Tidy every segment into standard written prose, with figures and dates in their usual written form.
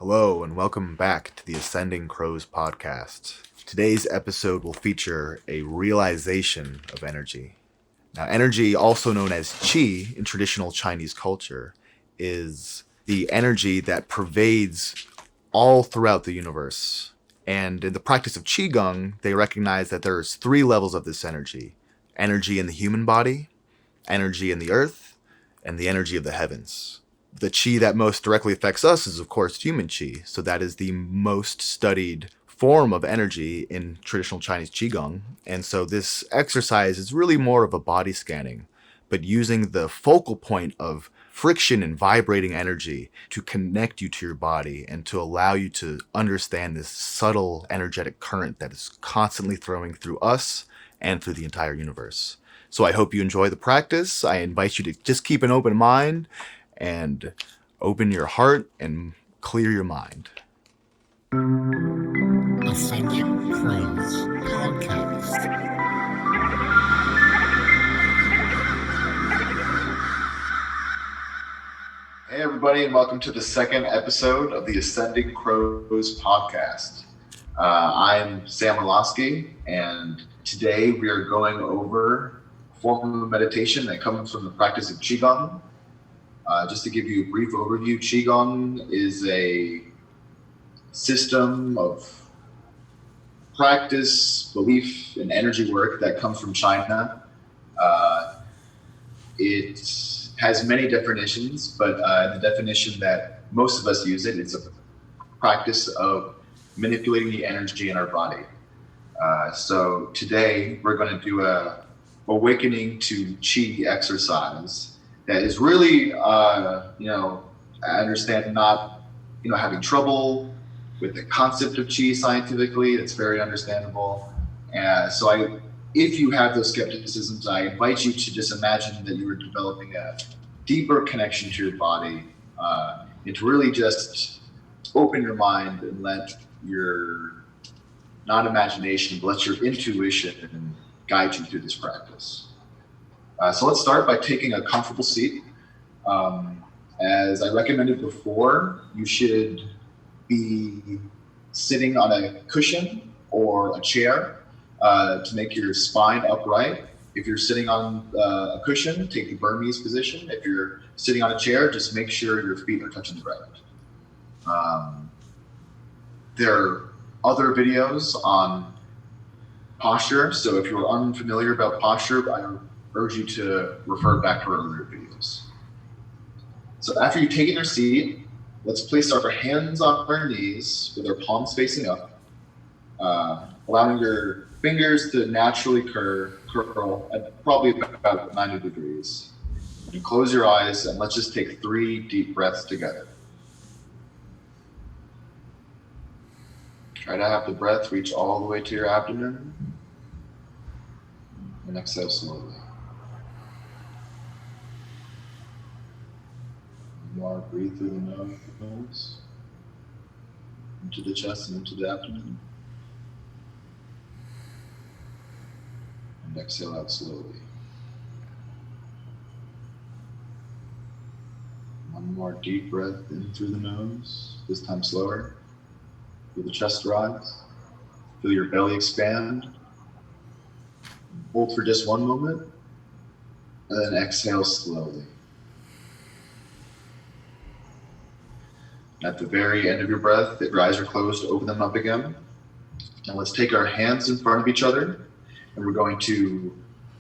Hello and welcome back to the Ascending Crows podcast. Today's episode will feature a realization of energy. Now, energy, also known as qi in traditional Chinese culture, is the energy that pervades all throughout the universe. And in the practice of qigong, they recognize that there's three levels of this energy: energy in the human body, energy in the earth, and the energy of the heavens. The qi that most directly affects us is, of course, human qi. So that is the most studied form of energy in traditional Chinese qigong. And so this exercise is really more of a body scanning, but using the focal point of friction and vibrating energy to connect you to your body and to allow you to understand this subtle energetic current that is constantly flowing through us and through the entire universe. So I hope you enjoy the practice. I invite you to just keep an open mind and open your heart and clear your mind. Ascending Crows Podcast. Hey everybody, and welcome to the second episode of the Ascending Crows Podcast. I'm Sam Orlowski, and today we are going over a form of meditation that comes from the practice of qigong. Just to give you a brief overview, qigong is a system of practice, belief, and energy work that comes from China. It has many definitions, but the definition that most of us use it's a practice of manipulating the energy in our body. So today we're going to do a awakening to qi exercise that is really, I understand not, having trouble with the concept of qi scientifically. It's very understandable. If you have those skepticisms, I invite you to just imagine that you are developing a deeper connection to your body, and to really just open your mind and let your, not imagination, but let your intuition guide you through this practice. So let's start by taking a comfortable seat. As I recommended before, you should be sitting on a cushion or a chair to make your spine upright. If you're sitting on a cushion, take the Burmese position. If you're sitting on a chair, just make sure your feet are touching the ground. There are other videos on posture, so if you're unfamiliar about posture, I urge you to refer back to our earlier videos. So after you've taken your seat, let's place our hands on our knees with our palms facing up, allowing your fingers to naturally curl at probably about 90 degrees. You close your eyes and let's just take 3 deep breaths together. Try to have the breath reach all the way to your abdomen and exhale slowly. More, breathe through the nose, into the chest and into the abdomen. And exhale out slowly. One more deep breath in through the nose, this time slower. Feel the chest rise. Feel your belly expand. Hold for just one moment, and then exhale slowly. At the very end of your breath, if your eyes are closed, open them up again. Now let's take our hands in front of each other, and we're going to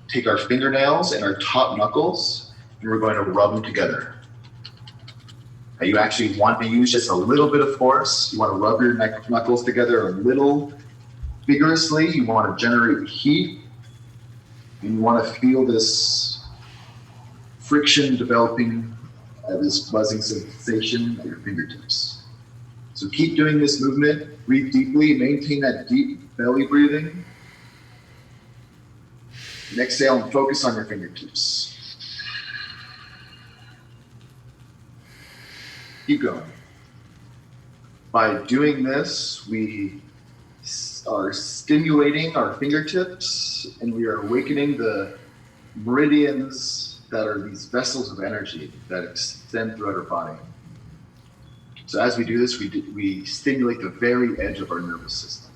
take our fingernails and our top knuckles, and we're going to rub them together. Now you actually want to use just a little bit of force. You want to rub your knuckles together a little vigorously. You want to generate heat, and you want to feel this friction developing, this buzzing sensation at your fingertips. So keep doing this movement, breathe deeply, maintain that deep belly breathing. And exhale and focus on your fingertips. Keep going. By doing this, we are stimulating our fingertips and we are awakening the meridians that are these vessels of energy that extend throughout our body. So as we do this, we stimulate the very edge of our nervous system.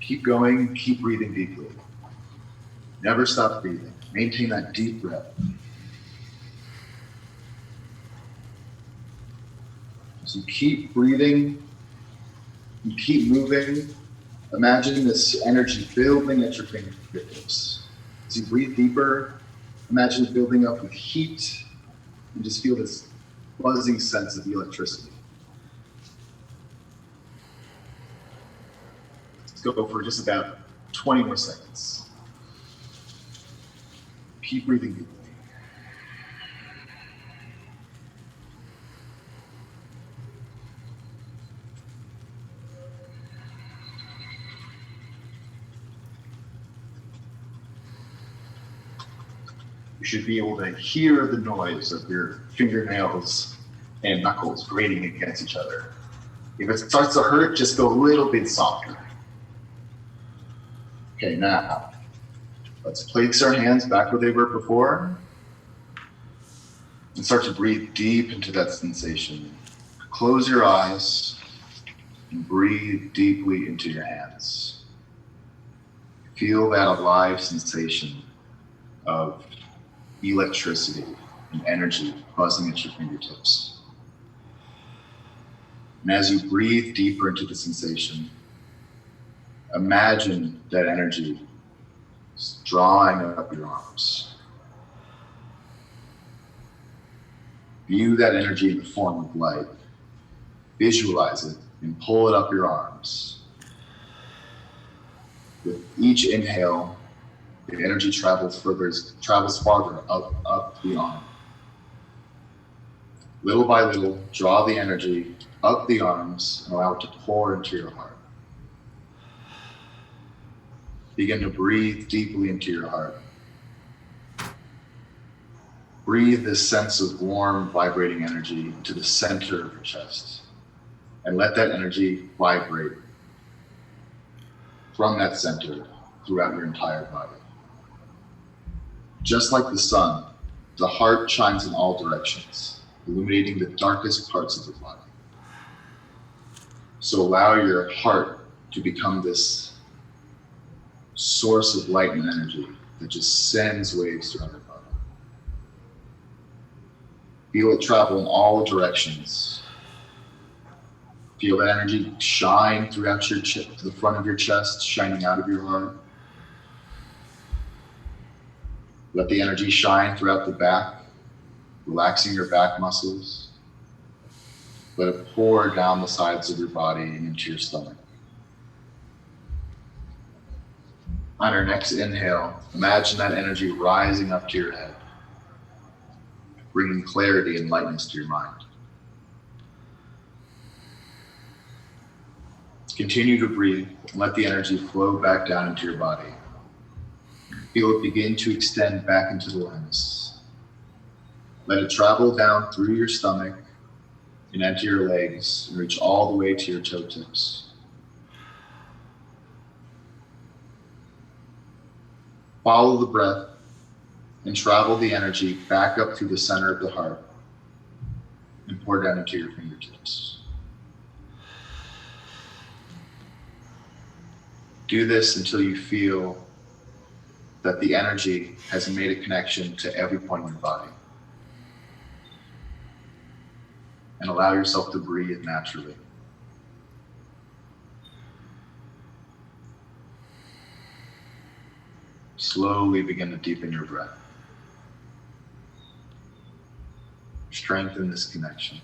Keep going, keep breathing deeply. Never stop breathing. Maintain that deep breath. So keep breathing, and keep moving. Imagine this energy building at your fingertips. As you breathe deeper, imagine it building up with heat, and just feel this buzzing sense of electricity. Let's go for just about 20 more seconds. Keep breathing deeply. You should be able to hear the noise of your fingernails and knuckles grating against each other. If it starts to hurt, just go a little bit softer. Okay, now, let's place our hands back where they were before and start to breathe deep into that sensation. Close your eyes and breathe deeply into your hands. Feel that alive sensation of electricity and energy buzzing at your fingertips. And as you breathe deeper into the sensation, imagine that energy is drawing up your arms. View that energy in the form of light. Visualize it and pull it up your arms. With each inhale, the energy travels farther up the arm. Little by little, draw the energy up the arms and allow it to pour into your heart. Begin to breathe deeply into your heart. Breathe this sense of warm, vibrating energy into the center of your chest. And let that energy vibrate from that center throughout your entire body. Just like the sun, the heart shines in all directions, illuminating the darkest parts of the body. So allow your heart to become this source of light and energy that just sends waves throughout your body. Feel it travel in all directions. Feel that energy shine throughout the front of your chest, shining out of your heart. Let the energy shine throughout the back, relaxing your back muscles. Let it pour down the sides of your body and into your stomach. On our next inhale, imagine that energy rising up to your head, bringing clarity and lightness to your mind. Continue to breathe and let the energy flow back down into your body. Feel it begin to extend back into the limbs. Let it travel down through your stomach and enter your legs and reach all the way to your toe tips. Follow the breath and travel the energy back up through the center of the heart and pour down into your fingertips. Do this until you feel that the energy has made a connection to every point in your body. And allow yourself to breathe naturally. Slowly begin to deepen your breath. Strengthen this connection.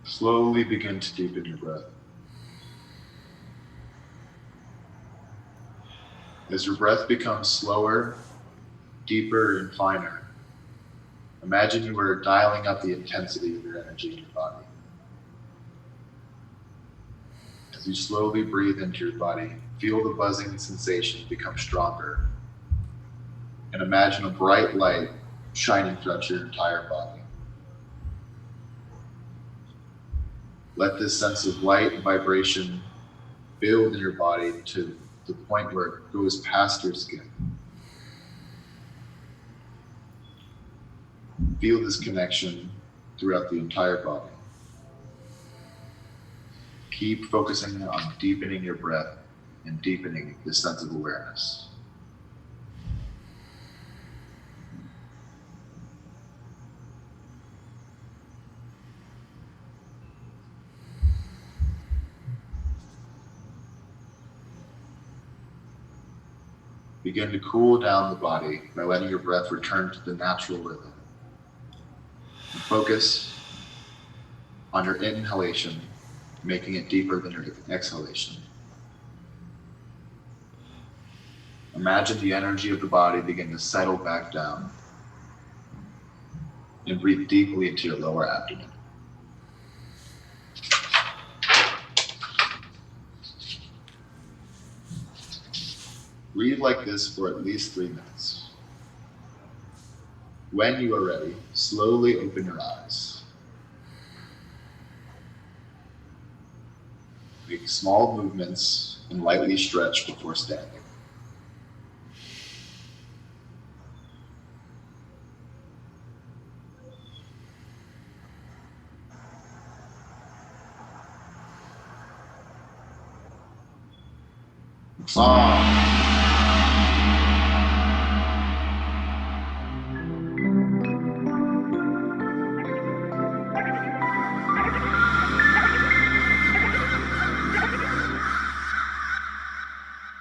Slowly begin to deepen your breath. As your breath becomes slower, deeper, and finer, imagine you are dialing up the intensity of your energy in your body. As you slowly breathe into your body, feel the buzzing sensation become stronger. And imagine a bright light shining throughout your entire body. Let this sense of light and vibration build in your body to the point where it goes past your skin. Feel this connection throughout the entire body. Keep focusing on deepening your breath and deepening this sense of awareness. Begin to cool down the body by letting your breath return to the natural rhythm. And focus on your inhalation, making it deeper than your exhalation. Imagine the energy of the body begin to settle back down. And breathe deeply into your lower abdomen. Breathe like this for at least 3 minutes. When you are ready, slowly open your eyes. Make small movements and lightly stretch before standing.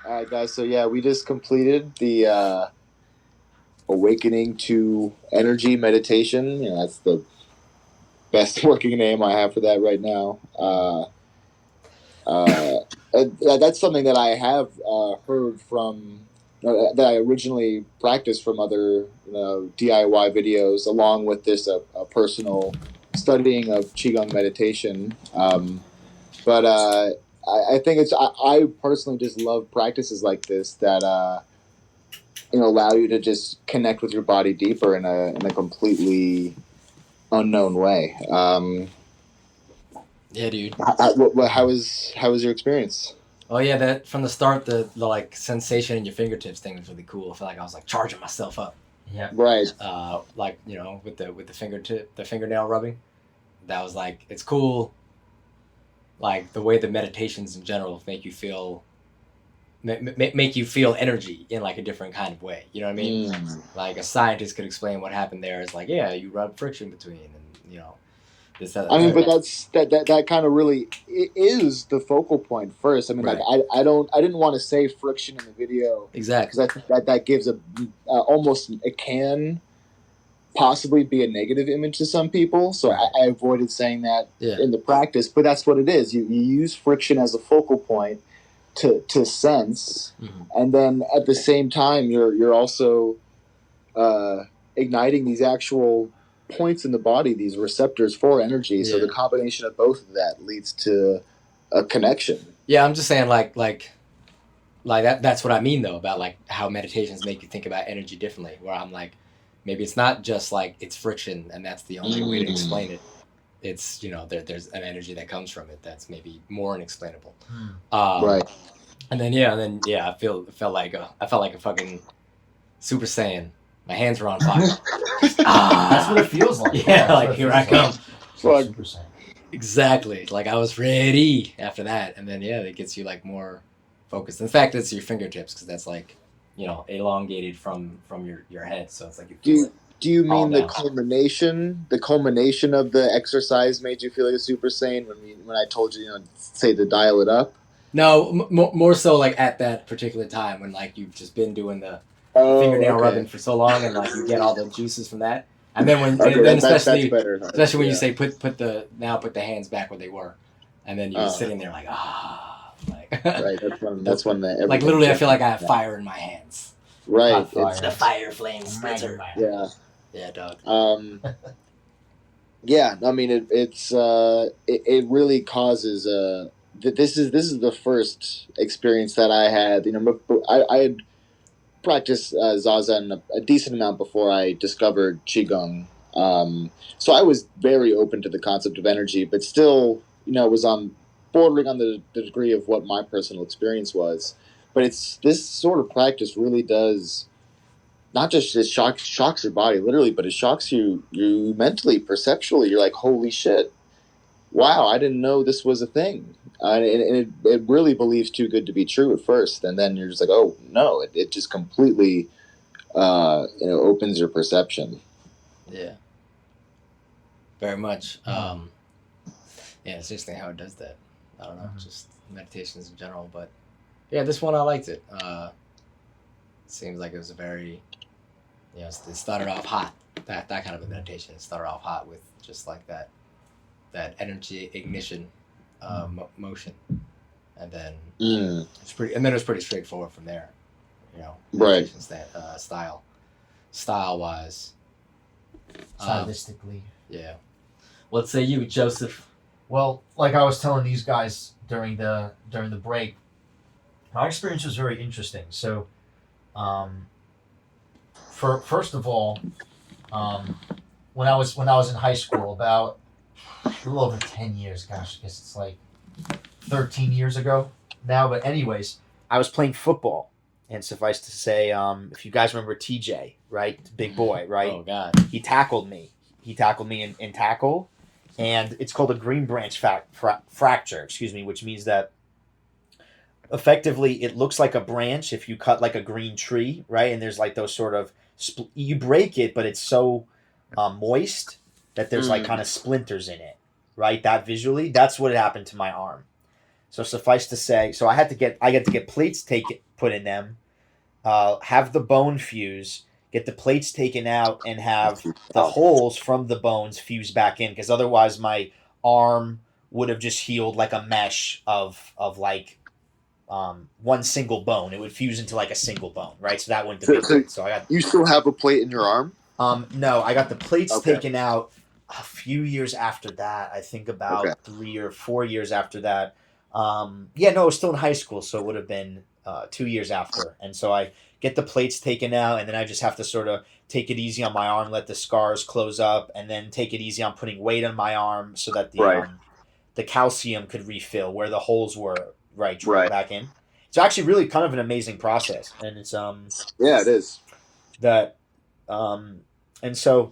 All right, guys. So yeah, we just completed the awakening to energy meditation. That's the best working name I have for that right now. That's something that I have heard from that I originally practiced from other DIY videos, along with this a personal studying of qigong meditation. But I think I personally just love practices like this that allow you to just connect with your body deeper in a completely unknown way. Yeah, dude. How was your experience? Oh yeah, that from the start, the like sensation in your fingertips thing was really cool. I feel like I was like charging myself up. Yeah. Right. Like with the fingernail rubbing, that was like, it's cool. Like the way the meditations in general make you feel energy in like a different kind of way. You know what I mean? Like a scientist could explain what happened there. It's like, yeah, you rub friction between, and this. I mean, but that kind of really is the focal point first. I mean, right. Like I didn't want to say friction in the video exactly, because I think that gives almost, it can possibly be a negative image to some people. So I avoided saying that in the practice. But that's what it is. You use friction as a focal point to sense, and then at the same time you're also igniting these actual points in the body, these receptors for energy. So the combination of both of that leads to a connection. Yeah, I'm just saying like that's what I mean though, about like how meditations make you think about energy differently, where I'm like, maybe it's not just like it's friction and that's the only way to explain it. It's there's an energy that comes from it that's maybe more unexplainable. Right. And then I felt like a fucking Super Saiyan. My hands were on fire. That's what it feels like. Yeah, like here I come. Super Saiyan. Exactly. Like I was ready after that, and then it gets you like more focused. In fact, it's your fingertips, because that's like elongated from your head, so it's like you feel it. Do you mean the culmination? The culmination of the exercise made you feel like a Super Saiyan when I told you, say to dial it up? No, more so like at that particular time when like you've just been doing the fingernail rubbing for so long, and like you get all the juices from that, and then especially when you say put the hands back where they were, and then you're sitting there like right. That's when like literally I feel like I have fire in my hands. Right. It's the fire flame splitter. Yeah. Yeah, dog. Yeah. I mean, it really causes this is the first experience that I had. I had practiced zazen a decent amount before I discovered qigong. So I was very open to the concept of energy, but still, was bordering on the degree of what my personal experience was. But this sort of practice really does not just it shocks your body literally, but it shocks you mentally, perceptually. You're like, holy shit, wow, I didn't know this was a thing. And it really believes too good to be true at first, and then you're just like, oh no, it just completely opens your perception. Yeah, very much. Yeah, it's interesting how it does that. I don't know, just meditations in general, but yeah, this one I liked it. Seems like it was a very, it started off hot. That kind of a meditation. It started off hot with just like that energy ignition motion, and then it's pretty. And then it was pretty straightforward from there. Right. Style wise. Stylistically. Yeah. Let's say you, Joseph. Well, like I was telling these guys during the break, my experience was very interesting. So, first of all, when I was in high school, about a little over 10 years, gosh, I guess it's like 13 years ago now. But anyways, I was playing football, and suffice to say, if you guys remember TJ, right, big boy, right? Oh God, he tackled me. He tackled me in tackle. And it's called a green branch fracture, which means that effectively it looks like a branch if you cut like a green tree, right? And there's like those sort of, you break it, but it's so moist that there's like kind of splinters in it, right? That visually, that's what happened to my arm. So suffice to say, so I had to get plates put in them, have the bone fuse, get the plates taken out, and have the holes from the bones fused back in, because otherwise my arm would have just healed like a mesh of like one single bone. It would fuse into like a single bone, right? So that wouldn't have been good. So you still have a plate in your arm? No, I got the plates taken out a few years after that. I think about 3 or 4 years after that. It was still in high school, so it would have been 2 years after. And so I get the plates taken out, and then I just have to sort of take it easy on my arm, let the scars close up, and then take it easy on putting weight on my arm so that the calcium could refill where the holes were, right back in. It's actually really kind of an amazing process, and it's it is that and so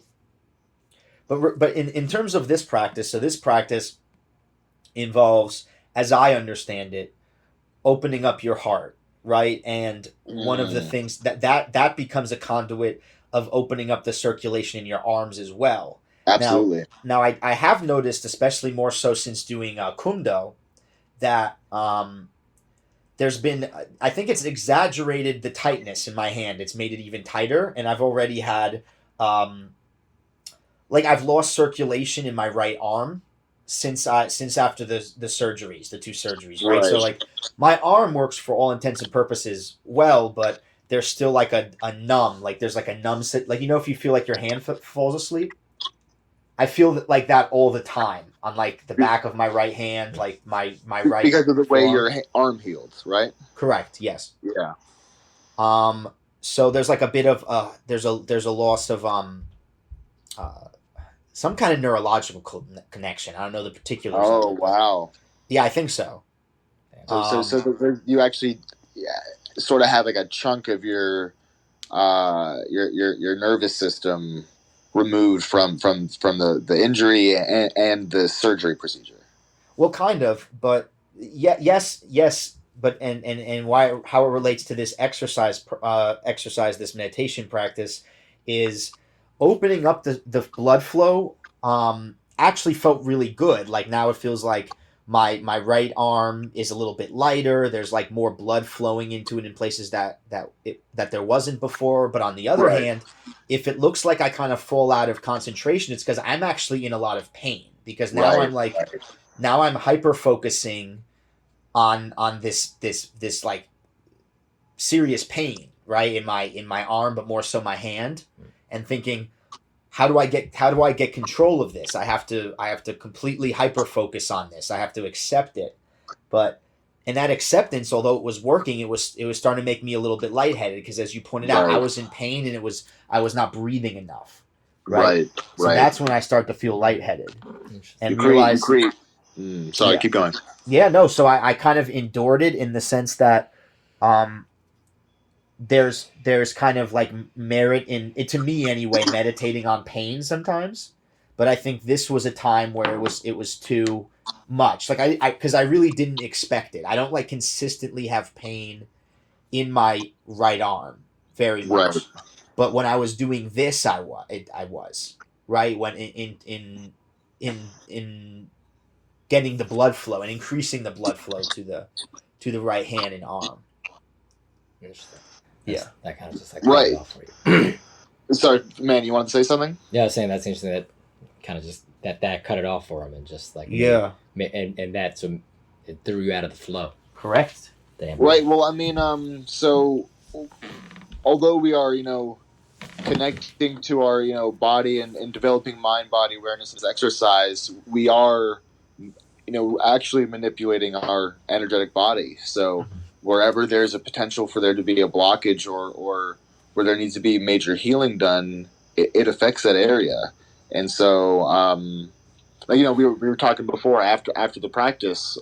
but in terms of this practice, so this practice involves, as I understand it, opening up your heart. Right. And one of the things that becomes a conduit of opening up the circulation in your arms as well. Absolutely. Now I have noticed, especially more so since doing Kundo, that there's been, I think it's exaggerated the tightness in my hand. It's made it even tighter. And I've already had, I've lost circulation in my right arm since after the surgeries, the 2 surgeries, right? So like my arm works for all intents and purposes well, but there's still like a numb, like there's like a numb like, if you feel like your hand falls asleep, I feel like that all the time on like the back of my right hand, like my right, because of the way your arm healed, right? Correct. Yes. Yeah. So there's like a bit of there's a loss of some kind of neurological connection. I don't know the particulars. Oh, wow. Yeah, I think so. So you actually sort of have like a chunk of your nervous system removed from the injury and the surgery procedure. Well, kind of, but yes, but and how it relates to this exercise, this meditation practice is opening up the blood flow. Actually felt really good. Like now it feels like my right arm is a little bit lighter. There's like more blood flowing into it in places that there wasn't before. But on the other hand, if it looks like I kind of fall out of concentration, it's because I'm actually in a lot of pain, because now now I'm hyper focusing on this like serious pain, right, in my arm, but more so my hand, and thinking, how do I get control of this? I have to completely hyper focus on this. I have to accept it. But in that acceptance, although it was working, it was starting to make me a little bit lightheaded, because as you pointed out, I was in pain and I was not breathing enough. Right. So that's when I start to feel lightheaded and realize. Sorry, keep going. Yeah, no. So I kind of endured it in the sense that there's kind of like merit in it, to me anyway, meditating on pain sometimes, but I think this was a time where it was too much. Like I because I really didn't expect it. I don't like consistently have pain in my right arm very much. Right. But when I was doing this, I was right when in getting the blood flow and increasing the blood flow to the right hand and arm. Interesting. Yeah. That kind of just like Right. cut it off for you. Sorry, man, you wanted to say something? Yeah, I was saying that's interesting. That kind of just that cut it off for him and just like and that so it threw you out of the flow. Correct. Damn. Right. Well, I mean, so although we are, connecting to our, body and developing mind-body awareness as exercise, we are, actually manipulating our energetic body. So wherever there's a potential for there to be a blockage or where there needs to be major healing done, it affects that area. And so, we were talking before after the practice,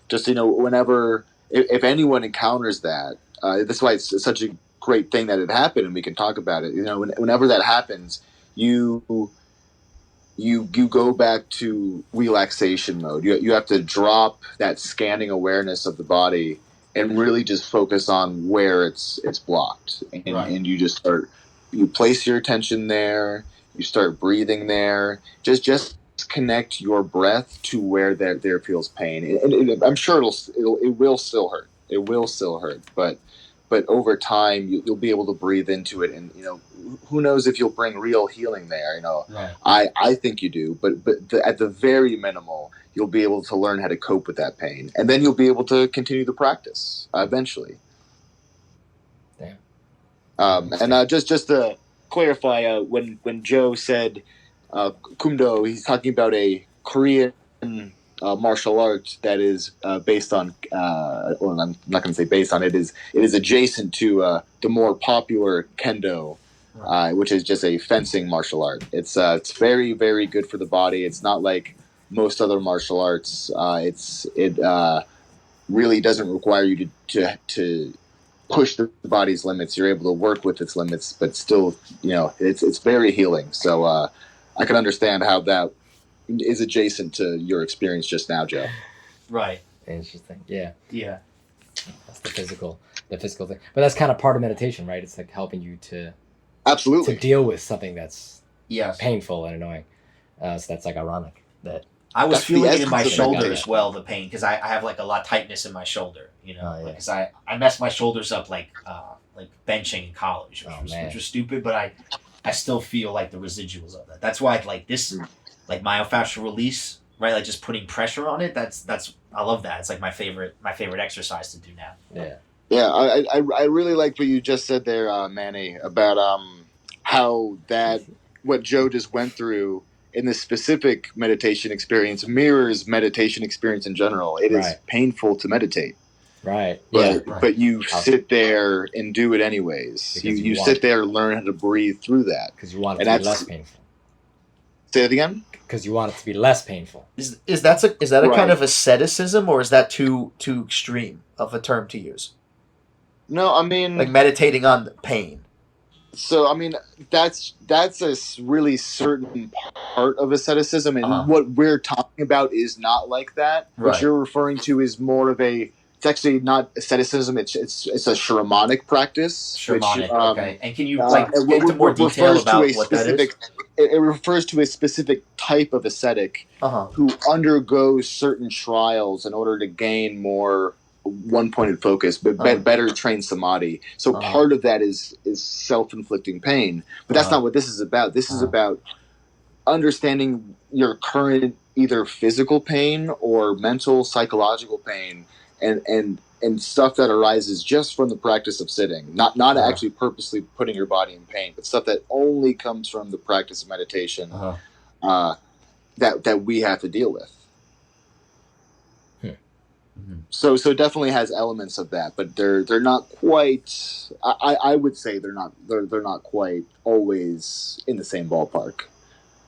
just, whenever, if anyone encounters that, that's why it's such a great thing that it happened, and we can talk about it. Whenever that happens, you go back to relaxation mode. You have to drop that scanning awareness of the body and really just focus on where it's blocked, and you just you place your attention there. You start breathing there. Just connect your breath to where there feels pain, and I'm sure it will still hurt. It will still hurt, but over time you'll be able to breathe into it, and who knows if you'll bring real healing there. Right. I think you do, but at the very minimal, you'll be able to learn how to cope with that pain, and then you'll be able to continue the practice eventually. Damn. And just to clarify, when Joe said kumdo, he's talking about a Korean martial art that is based on, well, I'm not going to say based on, it is adjacent to the more popular kendo, which is just a fencing martial art. It's very, very good for the body. It's not like most other martial arts. It really doesn't require you to push the body's limits. You're able to work with its limits, but still, it's very healing. So I can understand how that is adjacent to your experience just now, Joe. Right. Interesting. Yeah. Yeah. That's the physical thing. But that's kind of part of meditation, right? It's like helping you to Absolutely deal with something that's Yes. painful and annoying. So that's like ironic that I was That's the feeling it in essence my of shoulder meditation. as well, the pain, because I have like a lot of tightness in my shoulder, Oh, yeah. because I messed my shoulders up like benching in college, which was stupid, but I still feel like the residuals of that. That's why like this, like myofascial release, right? Like just putting pressure on it. That's I love that. It's like my favorite exercise to do now. Yeah. Yeah, I really like what you just said there, Manny, about how what Joe just went through in this specific meditation experience mirrors meditation experience in general. It is Right. painful to meditate, Right. but Yeah. but you sit there and do it anyways. Because You you want sit there and learn how to breathe through that. Because you want it And to be that's- less painful. Say it again. Because you want it to be less painful. Is that a Right. kind of asceticism, or is that too extreme of a term to use? No, I mean, Like meditating on pain. so I mean that's a really certain part of asceticism, and what we're talking about is not like that. Right. What you're referring to is more of it's actually not asceticism. It's a shamanic practice. Shamanic. Which, Okay. And can you it get into more refers detail to about a what that is? specific. It refers to a specific type of ascetic who undergoes certain trials in order to gain more one-pointed focus, but better trained samadhi. So part of that is self-inflicting pain, but that's not what this is about. This is about understanding your current either physical pain or mental, psychological pain, and stuff that arises just from the practice of sitting, not actually purposely putting your body in pain, but stuff that only comes from the practice of meditation that we have to deal with. So it definitely has elements of that, but they're not quite. I would say they're not quite always in the same ballpark.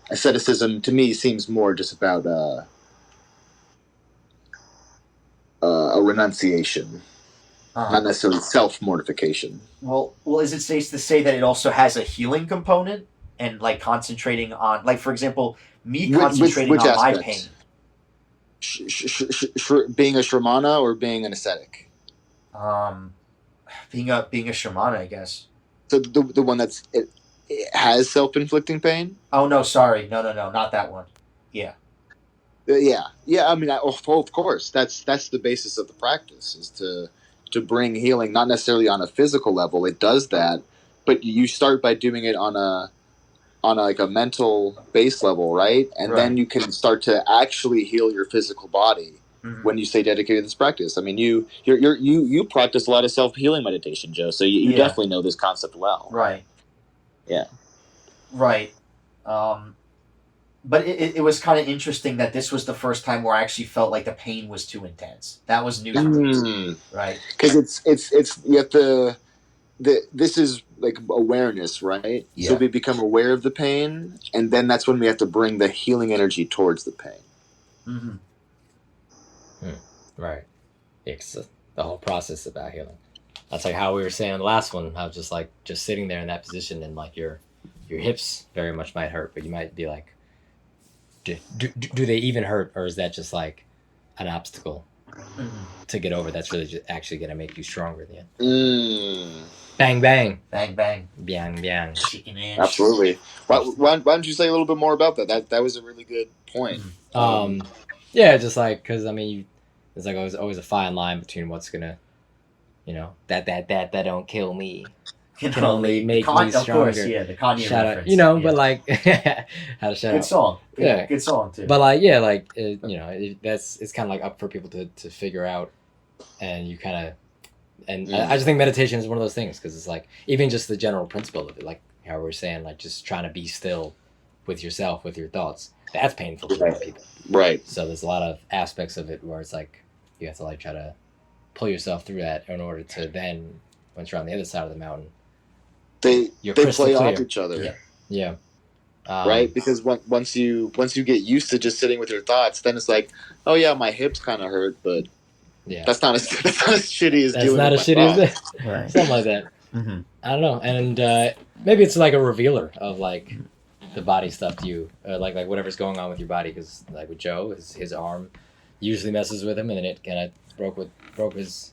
Asceticism to me seems more just about a renunciation. not necessarily self-mortification. Well, is it safe to say that it also has a healing component and like concentrating on, like for example, me concentrating Which on my aspect? pain. Being a Shramana or being an ascetic? Being a Shamana, I guess. So the one it has self-inflicting pain? Oh no, sorry, no, not that one. Yeah. Yeah. I mean, of course, that's the basis of the practice, is to bring healing, not necessarily on a physical level. It does that, but you start by doing it on a like a mental base level, right? And then you can start to actually heal your physical body when you stay dedicated to this practice. I mean, you practice a lot of self-healing meditation, Joe. So you definitely know this concept well. Right. Yeah. Right. But it was kind of interesting that this was the first time where I actually felt like the pain was too intense. That was new for me. Right. Because it's you have to. This is like awareness, right? Yeah. So we become aware of the pain, and then that's when we have to bring the healing energy towards the pain. Right. It's the whole process about healing. That's like how we were saying on the last one. How just sitting there in that position, and like your hips very much might hurt, but you might be like, do they even hurt, or is that just like an obstacle to get over? That's really just actually going to make you stronger at the end. Bang, bang. Bang, bang. Biang, biang. Chicken ass. Absolutely. Why don't you say a little bit more about that? That was a really good point. Yeah, just like, because I mean, there's like always a fine line between what's gonna, that don't kill me can only make me stronger. Of course, yeah, the Kanye shout reference. out, but like, how to shout good out. Song. Yeah, good song too. But like, yeah, like it's kind of like up for people to figure out, and you kind of. And I just think meditation is one of those things, because it's like, even just the general principle of it, like how we're saying, like just trying to be still with yourself, with your thoughts. That's painful for people. Right. So there's a lot of aspects of it where it's like, you have to like try to pull yourself through that in order to then, once you're on the other side of the mountain, they play clear. off each other. Yeah. Right, because once you get used to just sitting with your thoughts, then it's like, oh yeah, my hips kind of hurt, but yeah, that's not as shitty as that's not as shitty as that. Right. Something like that. I don't know, and maybe it's like a revealer of like the body stuff to you, like whatever's going on with your body. Because like with Joe, his arm usually messes with him, and then it kind of broke his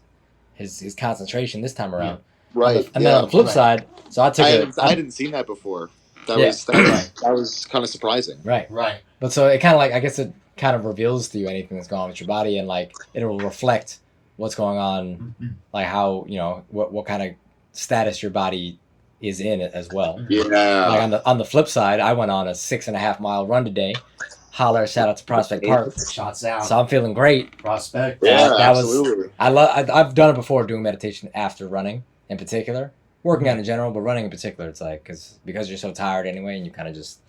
concentration this time around. Right. And then on the flip side, so I hadn't seen that before. That was kind of surprising. Right. But so it kind of like, I guess it kind of reveals to you anything that's going on with your body, and like it'll reflect what's going on, like how, what kind of status your body is in as well. Yeah. Like on the flip side, I went on a 6.5 mile run today. Holler, shout out to Prospect Park. Shots out. So I'm feeling great. Prospect. Yeah, that absolutely. I've done it before, doing meditation after running in particular. Working out in general, but running in particular, it's like, because you're so tired anyway, and you kind of just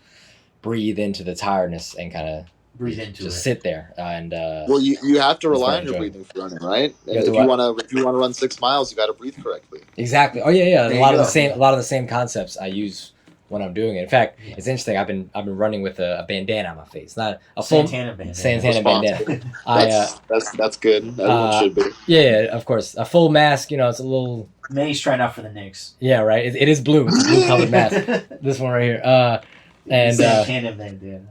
breathe into the tiredness and kind of breathe into just it. sit there. And well, you have to rely on your breathing for running, right? If you want to run 6 miles, you got to breathe correctly. Exactly. Oh yeah. A lot of the same concepts I use when I'm doing it. In fact, it's interesting. I've been running with a bandana on my face, not a full Santana bandana. That's good. Everyone should be. Yeah, of course. A full mask. It's a little. May's trying out for the Knicks. Yeah, right. It is blue. It's a blue colored mask. This one right here. And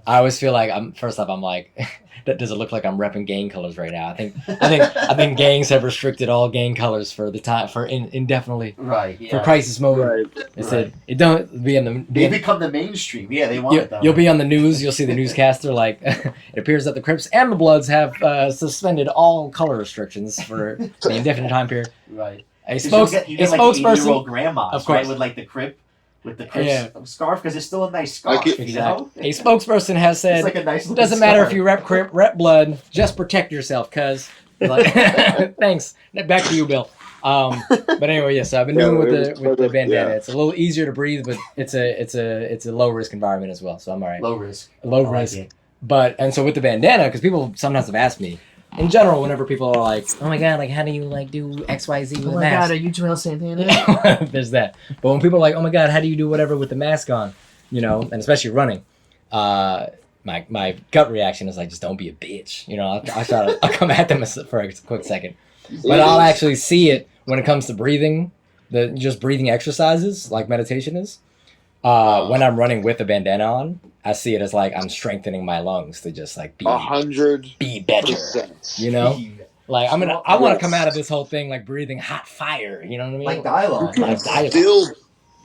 I always feel like I'm like, does it look like I'm repping gang colors right now? I think gangs have restricted all gang colors for the time, for indefinitely. Right. Yeah. For crisis mode. Right. It said it don't be in the. They become the mainstream. Yeah, they want it though. You'll be on the news. You'll see the newscaster like, it appears that the Crips and the Bloods have suspended all color restrictions for the indefinite time period. Right. A spokesperson, like grandma, of course, right, with like the Crip. With the Crips scarf, because it's still a nice scarf. Exactly. A spokesperson has said, it's like a nice doesn't matter if you rep Crip, rep Blood, just protect yourself, cuz. Like, thanks. Back to you, Bill. But anyway, yes, I've been doing with the bandana. Yeah. It's a little easier to breathe, but it's a low risk environment as well, so I'm all right. Low risk. But and so with the bandana, because people sometimes have asked me, in general, whenever people are like, "Oh my god, like how do you like do XYZ with a mask?" Oh my god, are you Joel Santana? There's that. But when people are like, "Oh my god, how do you do whatever with the mask on?" And especially running, my gut reaction is like, just don't be a bitch. I'll come at them for a quick second, but I'll actually see it when it comes to breathing, just breathing exercises like meditation is. When I'm running with a bandana on, I see it as like I'm strengthening my lungs to just like be 100%. better. You know, like I want to come out of this whole thing like breathing hot fire. You know what I mean? Like dialogue.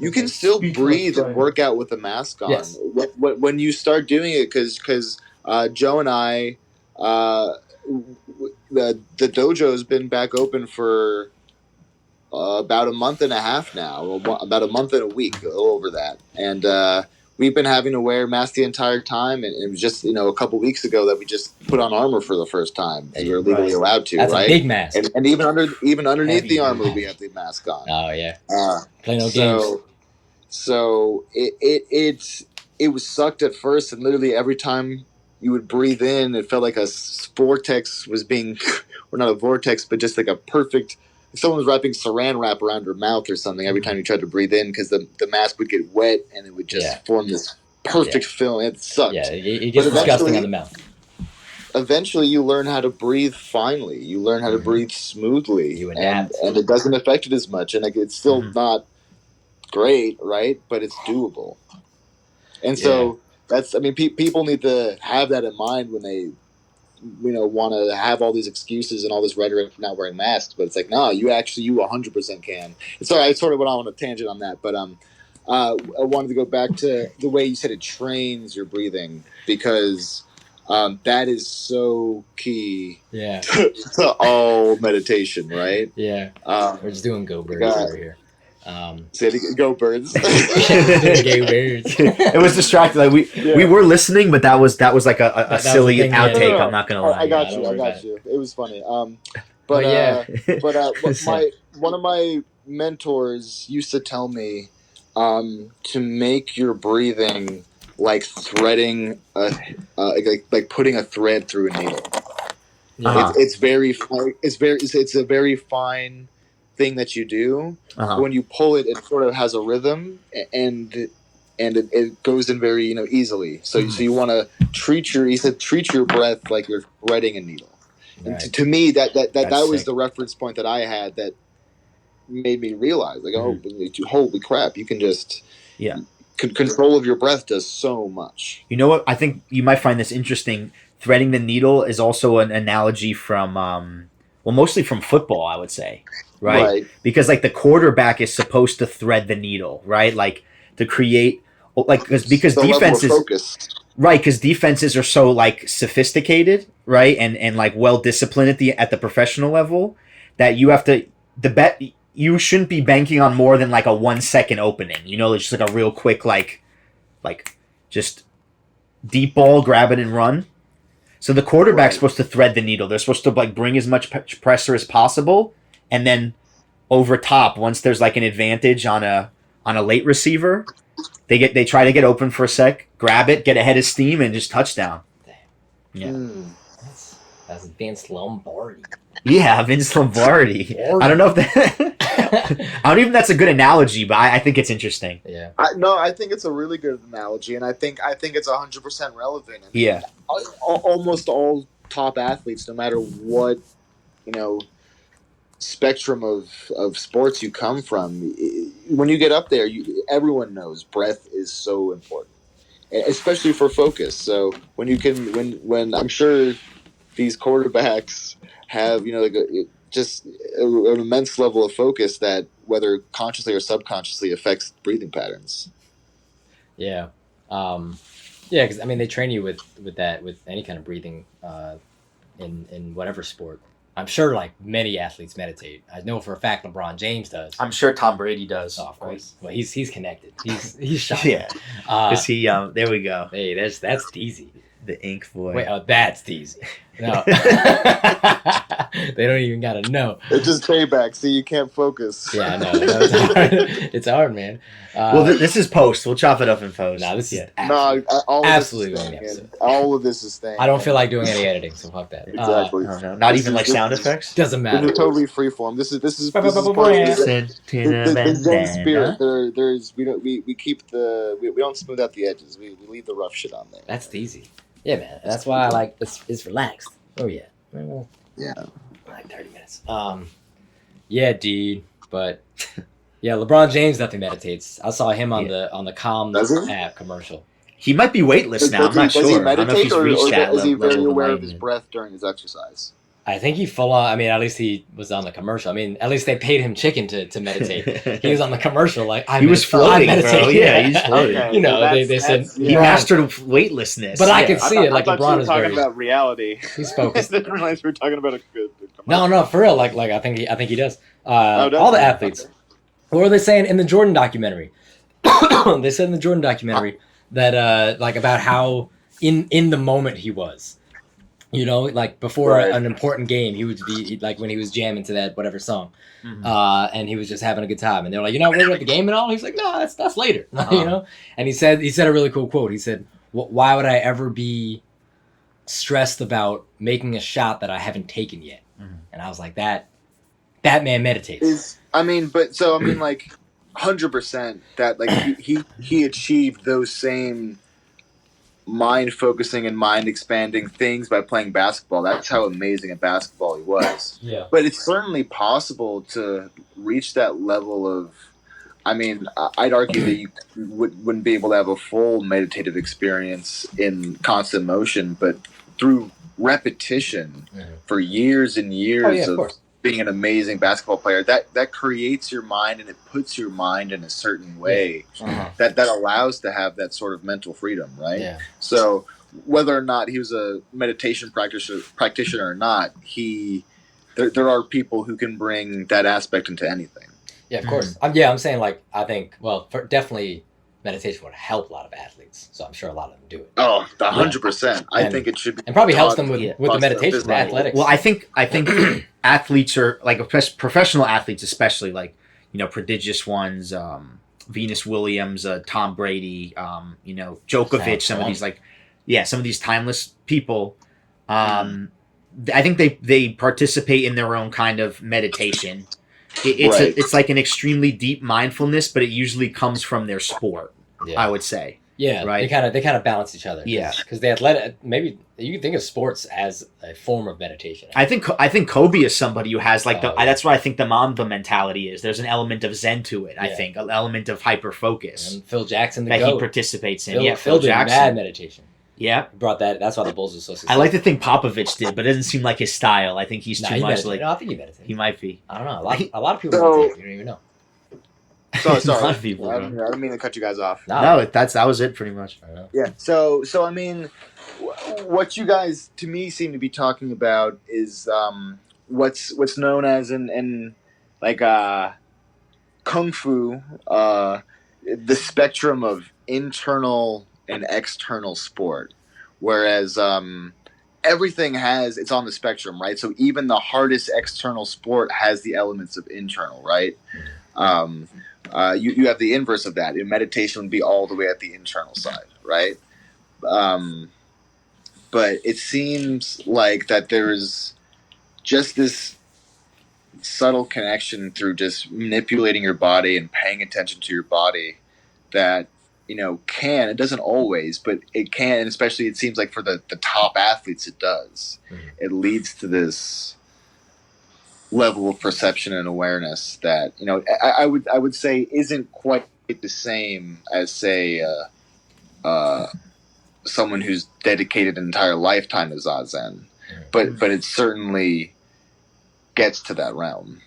You can still breathe and work out with a mask on. Yes. When you start doing it, because Joe and I, the dojo has been back open for about a month and a half now, about a month and a week, a little over that, and we've been having to wear masks the entire time. And it was just a couple weeks ago that we just put on armor for the first time, and you're legally allowed to. That's right? a big mask, and even underneath Heavy the armor, mask. we have the mask on. Oh yeah, play no games. So it was sucked at first, and literally every time you would breathe in, it felt like a vortex was being, or not a vortex, but just like a perfect. Someone was wrapping saran wrap around her mouth or something every time you tried to breathe in, because the mask would get wet and it would just form this perfect film. It sucked. Yeah, it gets disgusting on the mouth. Eventually, you learn how to breathe finely. You learn how to breathe smoothly. You adapt. And it doesn't affect it as much. And it's still not great, right? But it's doable. And so people need to have that in mind when they want to have all these excuses and all this rhetoric for not wearing masks, but it's like, no, you 100% can. Sorry, I sort of went on a tangent on that, but I wanted to go back to the way you said it trains your breathing, because that is so key to all meditation, right? Yeah. We're just doing go birds over here. Go birds. Go birds. It was distracting. Like we were listening, but that was like a silly outtake. No. I'm not gonna lie. I got you. It was funny. One of my mentors used to tell me to make your breathing like threading like putting a thread through a needle. It's a very fine thing that you do. When you pull it, it sort of has a rhythm, and it goes in very easily. So you want to treat your breath like you're threading a needle. Right. And to me, that was the reference point that I had that made me realize, like, holy crap, you can just control of your breath does so much. You know what? I think you might find this interesting. Threading the needle is also an analogy from mostly from football, I would say. Right? Because like the quarterback is supposed to thread the needle, right? Like to create, like because defenses, right? Because defenses are so like sophisticated, right? And like well disciplined at the professional level, that you have to you shouldn't be banking on more than like a 1 second opening. It's just like a real quick like just deep ball, grab it and run. So the quarterback's supposed to thread the needle. They're supposed to like bring as much pressure as possible. And then over top, once there's like an advantage on a late receiver, they try to get open for a sec, grab it, get ahead of steam, and just touchdown. Yeah, that's Vince Lombardi. Yeah, Vince Lombardi. I don't know if that. I don't even. That's a good analogy, but I think it's interesting. Yeah. I think it's a really good analogy, and I think it's 100% relevant. Yeah. Almost all top athletes, no matter what spectrum of sports you come from, when you get up there, everyone knows breath is so important, especially for focus. So when I'm sure these quarterbacks have just an immense level of focus that, whether consciously or subconsciously, affects breathing patterns. Yeah. Because they train you with that, with any kind of breathing in whatever sport. I'm sure like many athletes meditate. I know for a fact LeBron James does. I'm sure Tom Brady does. Oh, of course. Well, he's connected. He's shot. Yeah. Because he there we go. Hey, that's easy. The ink boy. Wait, that's easy. No. They don't even gotta know. It's just payback, so you can't focus. Yeah, I know. It's hard. It's hard, man. Well, this is post. We'll chop it up in post. No, this is absolutely all of this is staying. I don't feel like doing any editing, so fuck that. Exactly. Not even like sound effects. Doesn't matter. It's totally freeform. This is part of the Zen spirit. We keep we don't smooth out the edges. We leave the rough shit on there. That's easy. Yeah, man. That's why I like it's relaxed. Oh yeah. Yeah. Like 30 minutes. Yeah, dude. But yeah, LeBron James definitely meditates. I saw him on Yeah. the Calm Does he? app commercial. He might be weightless now. I'm not Does he sure. I don't know if meditate, he's or reached that is he level very of aware of his enlightenment. breath during his exercise? I think he full on. I mean, at least he was on the commercial. I mean, at least they paid him chicken to meditate. He was on the commercial, like He was floating, I meditate. bro. Yeah, he's floating. Okay. You know, well, they said He LeBron- mastered weightlessness. But I yeah. could see it. Like I thought LeBron you were is talking very. about reality. He's focused. I didn't realize we were talking about a good. No, for real. Like I think he does. All the definitely. athletes. What were they saying in the Jordan documentary? They said in the Jordan documentary that like about how in the moment he was. You know, like before Right. an important game, he would be like when he was jamming to that whatever song, Mhm. and he was just having a good time. And they're like, "You're not worried about the game at all?" He's like, "No, that's later." Uh-huh. You know. And he said a really cool quote. He said, "Why would I ever be stressed about making a shot that I haven't taken yet?" Mhm. And I was like, "That man meditates." Like 100% that like he achieved those same mind focusing and mind expanding things by playing basketball. That's how amazing at basketball he was. Yeah. But it's certainly possible to reach that level of. I mean, I'd argue that you wouldn't be able to have a full meditative experience in constant motion, but through repetition Mhm. for years and years Oh yeah, of of course. being an amazing basketball player, that creates your mind and it puts your mind in a certain way Uh-huh. that allows to have that sort of mental freedom, right? Yeah. So whether or not he was a meditation practitioner or not, there are people who can bring that aspect into anything. Yeah, of course. I'm saying like I think definitely meditation would help a lot of athletes. So I'm sure a lot of them do it. Oh, 100%. I And- think it should be And probably helps taught them with Yeah. the across meditation, the physical- athletics. Well, I think athletes are like professional athletes, especially like prodigious ones, Venus Williams, Tom Brady, Djokovic. Some of these timeless people. I think they participate in their own kind of meditation. Right. It's like an extremely deep mindfulness, but it usually comes from their sport. yeah. I would say. Yeah, Right. They kind of balance each other. Yeah. Because the athletic, maybe you can think of sports as a form of meditation. I think Kobe is somebody who has like Oh, yeah. that's what I think the Mamba mentality is. There's an element of Zen to it. I Yeah. think an element of hyper focus And Phil Jackson, the that GOAT. he participates in. Phil, Yeah, Phil did Jackson. mad meditation. Yeah, He brought that. That's why the Bulls are so successful. I like to think Popovich did, but it doesn't seem like his style. I think he's Nah, too he much meditated. like No, I think he meditated. he might be. I don't know. A lot of people So- meditate. You don't even know. Sorry. A lot of people, I bro. didn't mean to cut you guys off. No, that was it pretty much. I don't know. Yeah. So I mean, what you guys to me seem to be talking about is what's known as in like kung fu, the spectrum of internal and external sport, whereas everything it's on the spectrum, right? So even the hardest external sport has the elements of internal, right? You have the inverse of that. In meditation would be all the way at the internal side, right? But it seems like that there's just this subtle connection through just manipulating your body and paying attention to your body that it doesn't always, but it can, and especially it seems like for the top athletes it does. Mhm. It leads to this level of perception and awareness that I would say isn't quite the same as say someone who's dedicated an entire lifetime to zazen, but it certainly gets to that realm.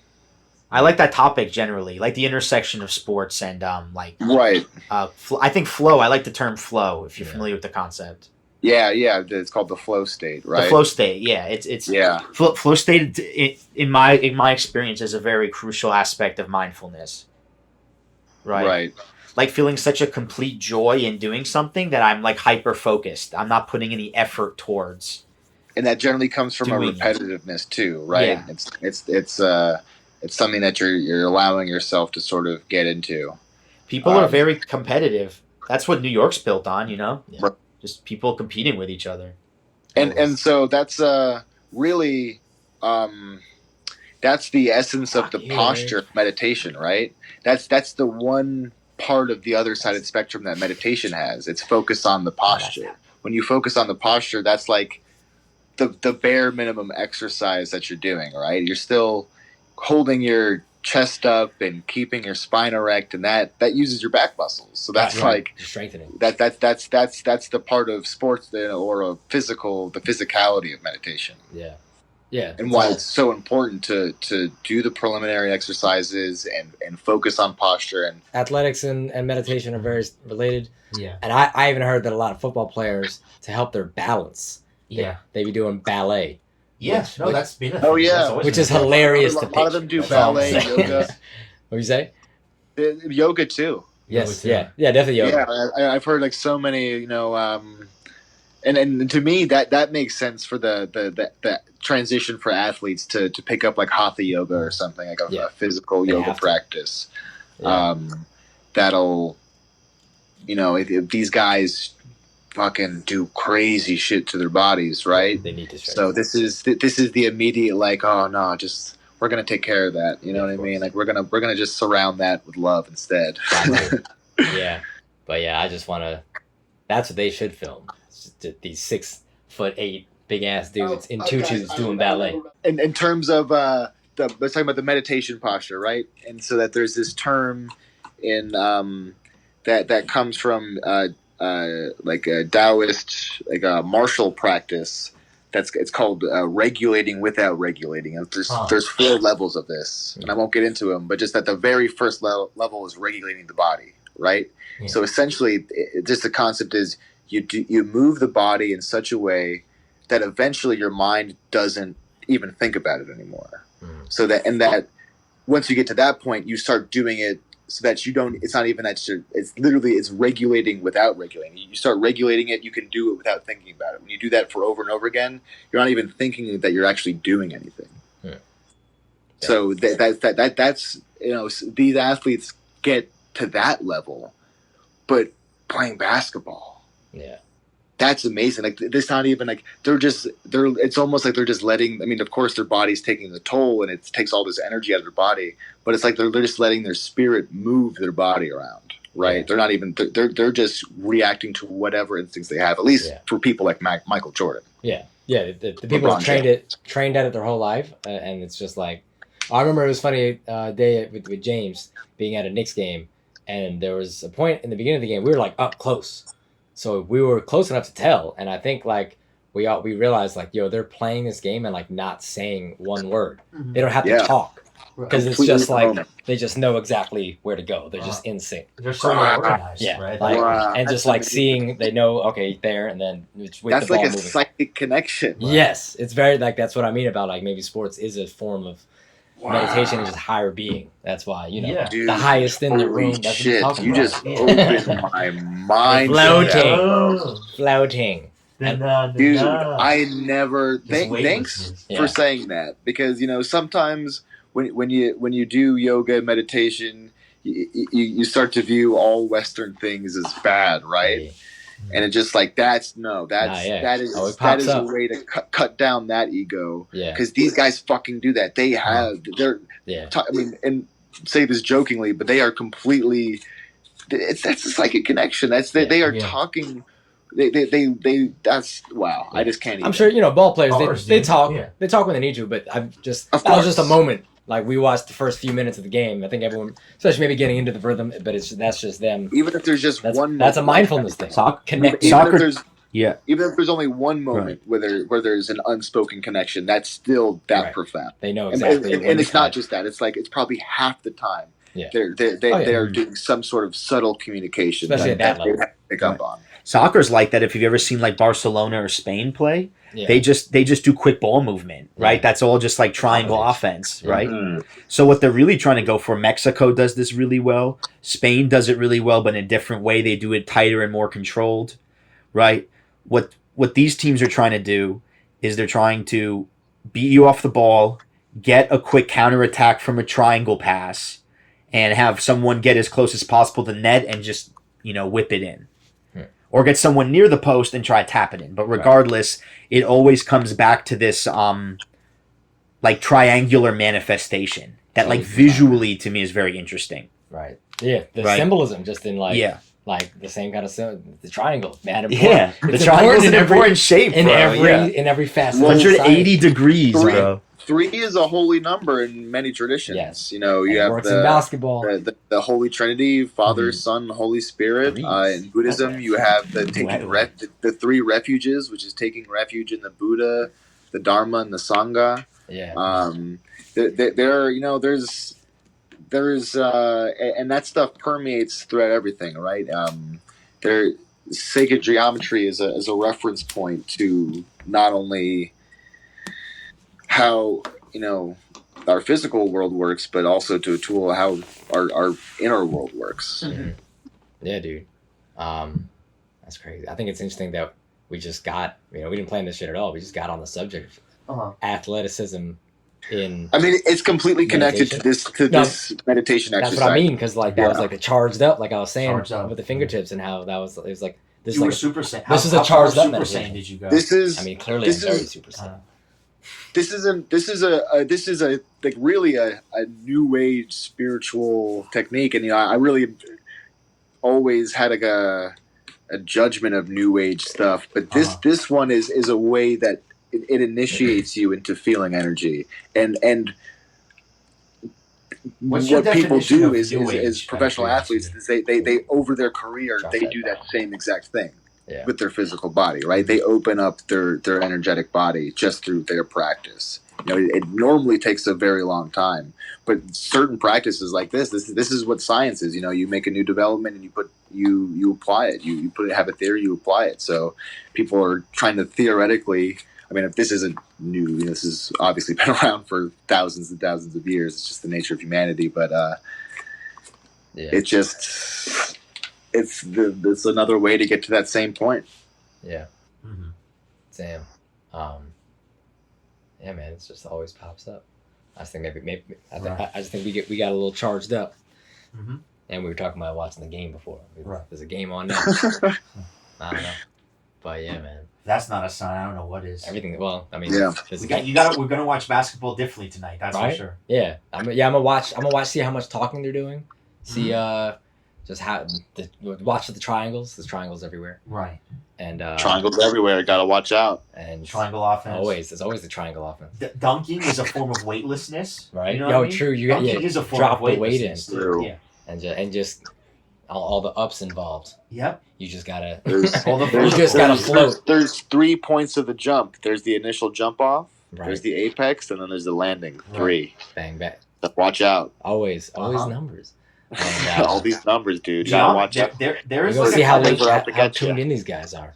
I like that topic generally, like the intersection of sports and Right. I think flow. I like the term flow. If you're Yeah. familiar with the concept, Yeah. It's called the flow state, right? the flow state. Yeah, it's Yeah. flow state. In my experience, is a very crucial aspect of mindfulness. Right. Like feeling such a complete joy in doing something that I'm like hyper focused. I'm not putting any effort towards. And that generally comes from Doing a repetitiveness too, right? Yeah. It's something that you're allowing yourself to sort of get into. People are very competitive. That's what New York's built on, Yeah. Just people competing with each other. And so that's really that's the essence of the Yeah. posture of meditation, right? That's the one part of the other side of the spectrum that meditation has. It's focused on the posture. When you focus on the posture, that's like the bare minimum exercise that you're doing, right? You're still holding your chest up and keeping your spine erect, and that uses your back muscles. So that's like Just strengthening. that's the part of sports or the physicality of meditation. Yeah. And why it's so important to do the preliminary exercises and focus on posture. And athletics and meditation are very related. Yeah. And I even heard that a lot of football players, to help their balance, they be doing ballet. Yes. No, that's been. Oh, yeah. that's always Which been is a thing. hilarious to a lot of pitch. them do That's all I'm ballet, saying. yoga. What you say? Yoga too. Yes. Yoga too. Yeah, definitely yoga. Yeah, I've heard like so many, and to me that makes sense for the transition for athletes to pick up like hatha yoga or something like a physical They yoga have to. practice. Yeah. That'll, if these guys fucking do crazy shit to their bodies, right? They need to strengthen. So this is the immediate like, oh no, just we're gonna take care of that. You know what I mean? Like we're gonna just surround that with love instead. Yeah. But yeah, I just want to. That's what they should film. It's just these 6'8" big ass dudes in tutus doing ballet. In terms of let's talk about the meditation posture, right? And so that there's this term in that comes from like a Taoist, like a martial practice. It's called regulating without regulating. And there's 4 levels of this, and I won't get into them. But just at the very first level is regulating the body, right? Yeah. So essentially, just the concept is you move the body in such a way that eventually your mind doesn't even think about it anymore. So that once you get to that point, you start doing it so that you don't. It's not even that. It's regulating without regulating. You start regulating it. You can do it without thinking about it. When you do that for over and over again, you're not even thinking that you're actually doing anything. Yeah. So that's these athletes get to that level, but playing basketball. Yeah. That's amazing. Like it's not even like it's almost like they're just letting. I mean, of course, their body's taking the toll, and it takes all this energy out of their body. But it's like they're just letting their spirit move their body around, right? Yeah. They're not even. They're just reacting to whatever instincts they have. At least for people like Michael Jordan. Yeah. The people LeBron have trained at it their whole life, and it's just like I remember it was funny day with James being at a Knicks game, and there was a point in the beginning of the game we were like up close. So we were close enough to tell, and I think like we realized like they're playing this game and like not saying one word. They don't have to talk because it's just like they just know exactly where to go. They're just in sync. They're so well organized, right? Like, and just like seeing, they know there, and then it's with That's the ball like a moving. psychic connection. Right? Yes, it's very like that's what I mean about like maybe sports is a form of meditation is just higher being. That's why Dude, the highest in the room. That's shit, what I'm you talking just about. opened my mind. Floating. Dude, I never thanks Yeah. for saying that, because sometimes when you do yoga and meditation, you start to view all Western things as bad, right? Yeah. And it's just like that is a way to cut down that ego. Yeah. Because these guys fucking do that. I mean, and say this jokingly, but they are completely. That's a psychic connection. They are talking. They that's wow. I just can't. I'm sure ball players they talk. Yeah. They talk when they need to, but that was just a moment. Like we watched the first few minutes of the game. I think everyone, especially maybe getting into the rhythm, but that's just them. Even if there's just one. That's a mindfulness thing. Connecting. Even if there's only one moment where there's an unspoken connection, that's still that profound. They know exactly. And it's not just that. It's like it's probably half the time. Yeah. They're doing some sort of subtle communication, especially at that level. They have to pick up on. Soccer's like that. If you've ever seen like Barcelona or Spain play, they just do quick ball movement, right? Yeah. That's all just like triangle offense, right? Mm-hmm. So what they're really trying to go for, Mexico does this really well. Spain does it really well, but in a different way. They do it tighter and more controlled, right? What these teams are trying to do is they're trying to beat you off the ball, get a quick counterattack from a triangle pass, and have someone get as close as possible to the net and just whip it in. Or get someone near the post and try to tap it in. But regardless, it always comes back to this like triangular manifestation that like visually to me is very interesting. Right. Yeah. The symbolism just in like like the same kind of the triangle, man. Yeah, the It's triangle's an every- important shape, in bro. in every facet. of 180 society. degrees, Three. bro. 3 is a holy number in many traditions. Yes. You know, you It have works in basketball. the Holy Trinity, Father, Mhm. Son, Holy Spirit. Threes. In Buddhism, you have the taking Right. the 3 refuges, which is taking refuge in the Buddha, the Dharma, and the Sangha. Yeah. There, you know, there's and that stuff permeates throughout everything, right? There, sacred geometry is a reference point to not only how, you know, our physical world works, but also to a tool how our inner world works. Mhm. Yeah, dude. That's crazy. I think it's interesting that we just got, we didn't plan this shit at all. We just got on the subject of athleticism in. I mean, it's completely connected to this meditation exercise. That's what I mean, because like that was like the charged up, like I was saying Charged up. with the fingertips, and how that was, it was like this. You like were Super Saiyan. this is a How far charged up Super meditation. Saiyan did you go? This is. I mean, clearly this I'm very is- super saiyan. This is a like really a new age spiritual technique, and I really always had like a judgment of new age stuff, but this one is a way that it initiates you into feeling energy, and What's your what people definition do of is new age, professional out of athletes curiosity? is they over their career Drop they that do down. that same exact thing. Yeah. With their physical body, right? They open up their energetic body just through their practice. You know, it normally takes a very long time, but certain practices like this is what science is. You know, you make a new development and you apply it. You have a theory, you apply it. So people are trying to theoretically. I mean, if this isn't new, this has obviously been around for thousands and thousands of years. It's just the nature of humanity, but it just. It's another way to get to that same point. Yeah. Mm-hmm. Damn. Yeah, man, it just always pops up. I just think maybe I just think we got a little charged up. Mm-hmm. And we were talking about watching the game before. Right. There's a game on now. I don't know. But yeah, man. That's not a sign. I don't know what is. Everything. Well, I mean, Yeah. We're gonna watch basketball differently tonight. That's Right? for sure. Yeah. I'm gonna watch. See how much talking they're doing. See just how watch the triangles. There's triangles everywhere. Right. And Triangles everywhere. Got to watch out. and Triangle offense. there's always the triangle offense. Dunking is a form of weightlessness. Right. You know what I mean? True. You Dunking is a form drop of the weight in. weightlessness. True. Yeah. and just all the ups involved. Yep. You just gotta. All the You just gotta float. There's 3 points of the jump. There's the initial jump off. Right. There's the apex, and then there's the landing. 3. Bang bang. So watch out. Always numbers. And, All these numbers, dude. You gotta watch out. There we is go like see a how kind of- how tuned in these guys are.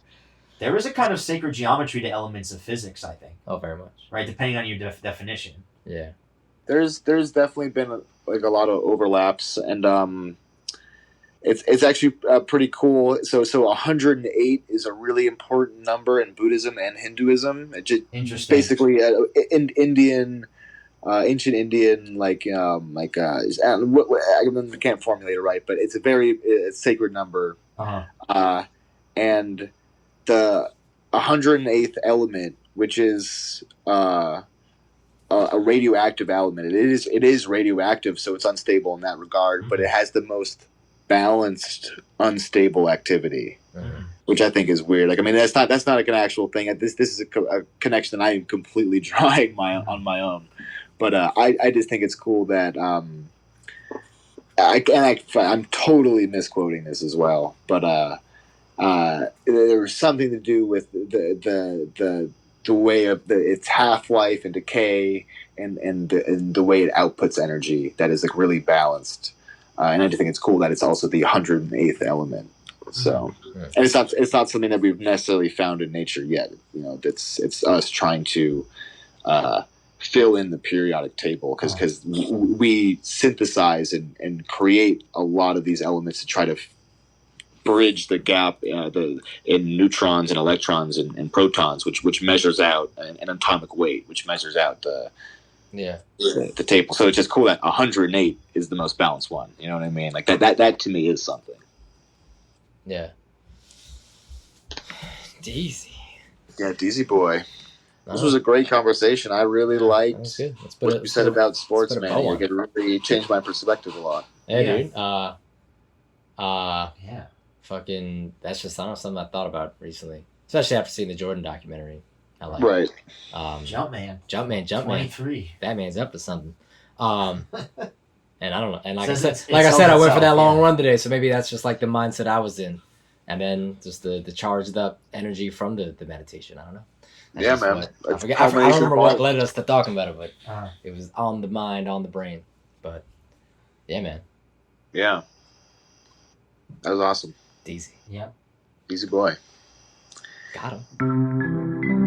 there is a kind of sacred geometry to elements of physics, I think. Oh, very much. Right, depending on your definition. Yeah. There's definitely been like a lot of overlaps, and it's actually pretty cool. So 108 is a really important number in Buddhism and Hinduism. It just Interesting. basically in Indian. Ancient Indian, I can't formulate it right, but it's a very sacred number. Uh-huh. And the 108th element, which is a radioactive element, it is radioactive, so it's unstable in that regard, but it has the most balanced unstable activity. Mm-hmm. Which I think is weird. Like, I mean, that's not like an actual thing. This is a connection that I am completely drawing on my own. But I just think it's cool that I'm totally misquoting this as well. But there was something to do with the way of its half life and decay and the way it outputs energy that is like really balanced. And I just think it's cool that it's also the 108th element. So, and it's not something that we've necessarily found in nature yet. You know, it's us trying to fill in the periodic table because we synthesize and create a lot of these elements to try to bridge the gap in neutrons and electrons and protons, which measures out an atomic weight, which measures out the table. So it's just cool that 108 is the most balanced one. You know what I mean? Like that to me is something. Yeah. Deezy. Yeah, Deezy boy. This was a great conversation. I really liked what you said about sports, man. You could really change my perspective a lot. Yeah, dude. Yeah. fucking, that's just, I don't know, something I thought about recently, especially after seeing the Jordan documentary. I like Right. Jumpman. Jumpman. 23. That man's up to something. And I don't know. And like Says I it's said, I went itself, for that long yeah. run today, so maybe that's just like the mindset I was in, and then just the charged up energy from the meditation. I don't know. That's Yeah, just man. what- I It's forget. I don't culmination remember of what all- led us to talking about it, but Uh, it was on the mind, on the brain. But yeah, man, Yeah. That was awesome. easy. yep. Easy boy. Got him.